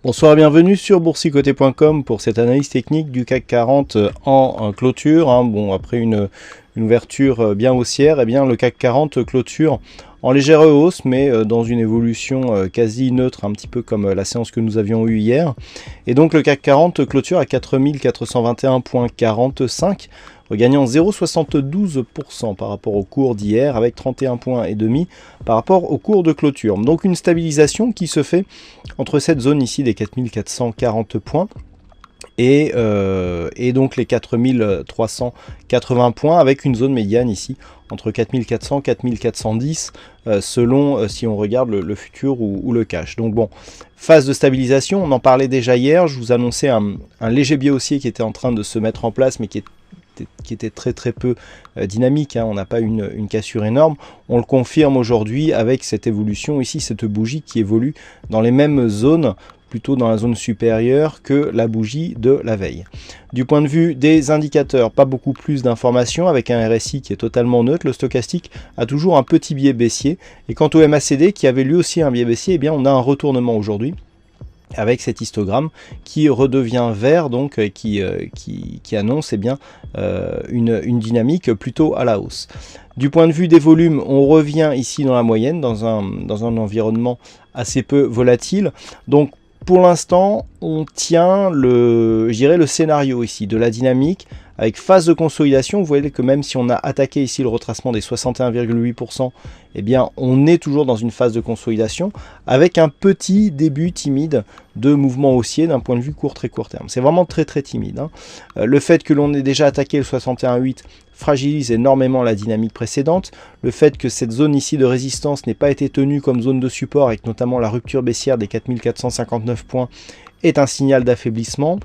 Bonsoir et bienvenue sur boursicoté.com pour cette analyse technique du CAC 40 en clôture. Bon, après une ouverture bien haussière, eh bien, le CAC 40 clôture en légère hausse, mais dans une évolution quasi neutre, un petit peu comme la séance que nous avions eue hier. Et donc le CAC 40 clôture à 4421,45, regagnant 0,72% par rapport au cours d'hier, avec 31,5 points par rapport au cours de clôture. Donc une stabilisation qui se fait entre cette zone ici des 4440 points et donc les 4380 points, avec une zone médiane ici entre 4400 et 4410 selon si on regarde le futur ou le cash. Donc bon, phase de stabilisation, on en parlait déjà hier, je vous annonçais un léger biais haussier qui était en train de se mettre en place, mais qui était très peu dynamique, on n'a pas une cassure énorme. On le confirme aujourd'hui avec cette évolution ici, cette bougie qui évolue dans les mêmes zones, plutôt dans la zone supérieure que la bougie de la veille. Du point de vue des indicateurs, pas beaucoup plus d'informations, avec un RSI qui est totalement neutre. Le stochastique a toujours un petit biais baissier, et quant au MACD qui avait lui aussi un biais baissier, eh bien on a un retournement aujourd'hui avec cet histogramme qui redevient vert, donc qui annonce bien, une dynamique plutôt à la hausse. Du point de vue des volumes, on revient ici dans la moyenne, dans un environnement assez peu volatile. Donc pour l'instant, on tient le scénario ici de la dynamique avec phase de consolidation. Vous voyez que même si on a attaqué ici le retracement des 61,8%, eh bien on est toujours dans une phase de consolidation avec un petit début timide de mouvement haussier d'un point de vue très court terme. C'est vraiment très timide. Le fait que l'on ait déjà attaqué le 61,8 fragilise énormément la dynamique précédente. Le fait que cette zone ici de résistance n'ait pas été tenue comme zone de support, avec notamment la rupture baissière des 4459 points, est un signal d'affaiblissement.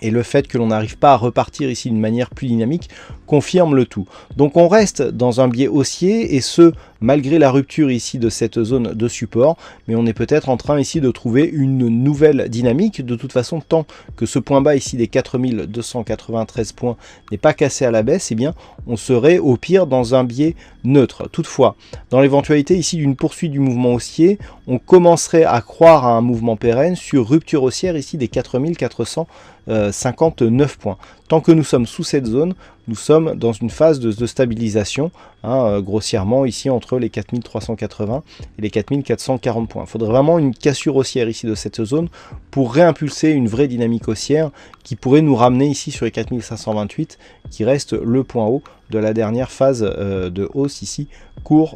Et le fait que l'on n'arrive pas à repartir ici d'une manière plus dynamique confirme le tout. Donc on reste dans un biais haussier, et ce malgré la rupture ici de cette zone de support, mais on est peut-être en train ici de trouver une nouvelle dynamique. De toute façon, tant que ce point bas ici des 4293 points n'est pas cassé à la baisse, eh bien on serait au pire dans un biais neutre. Toutefois, dans l'éventualité ici d'une poursuite du mouvement haussier, on commencerait à croire à un mouvement pérenne sur rupture haussière ici des 4459 points. Tant que nous sommes sous cette zone, nous sommes dans une phase de stabilisation, grossièrement ici entre les 4380 et les 4440 points. Il faudrait vraiment une cassure haussière ici de cette zone pour réimpulser une vraie dynamique haussière qui pourrait nous ramener ici sur les 4528, qui reste le point haut de la dernière phase de hausse ici,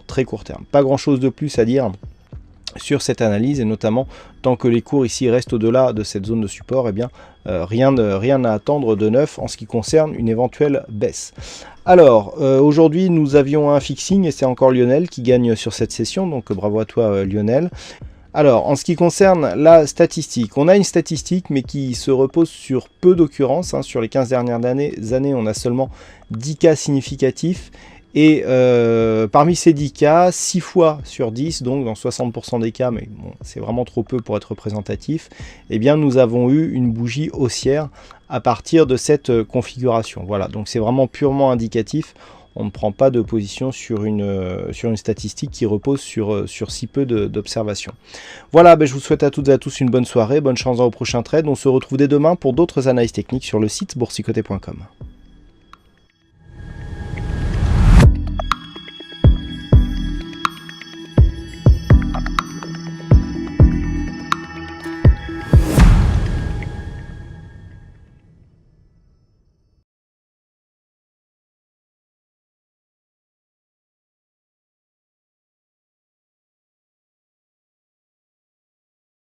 très court terme. Pas grand chose de plus à dire sur cette analyse, et notamment tant que les cours ici restent au-delà de cette zone de support, eh bien rien à attendre de neuf en ce qui concerne une éventuelle baisse. Alors aujourd'hui nous avions un fixing, et c'est encore Lionel qui gagne sur cette session, donc bravo à toi Lionel. Alors, en ce qui concerne la statistique, on a une statistique mais qui se repose sur peu d'occurrences. Sur les 15 dernières années, on a seulement 10 cas significatifs. Et parmi ces 10 cas, 6 fois sur 10, donc dans 60% des cas, mais bon, c'est vraiment trop peu pour être représentatif, eh bien nous avons eu une bougie haussière à partir de cette configuration. Voilà, donc c'est vraiment purement indicatif. On ne prend pas de position sur une statistique qui repose sur si peu d'observations. Voilà, je vous souhaite à toutes et à tous une bonne soirée, bonne chance au prochain trade. On se retrouve dès demain pour d'autres analyses techniques sur le site boursicoté.com.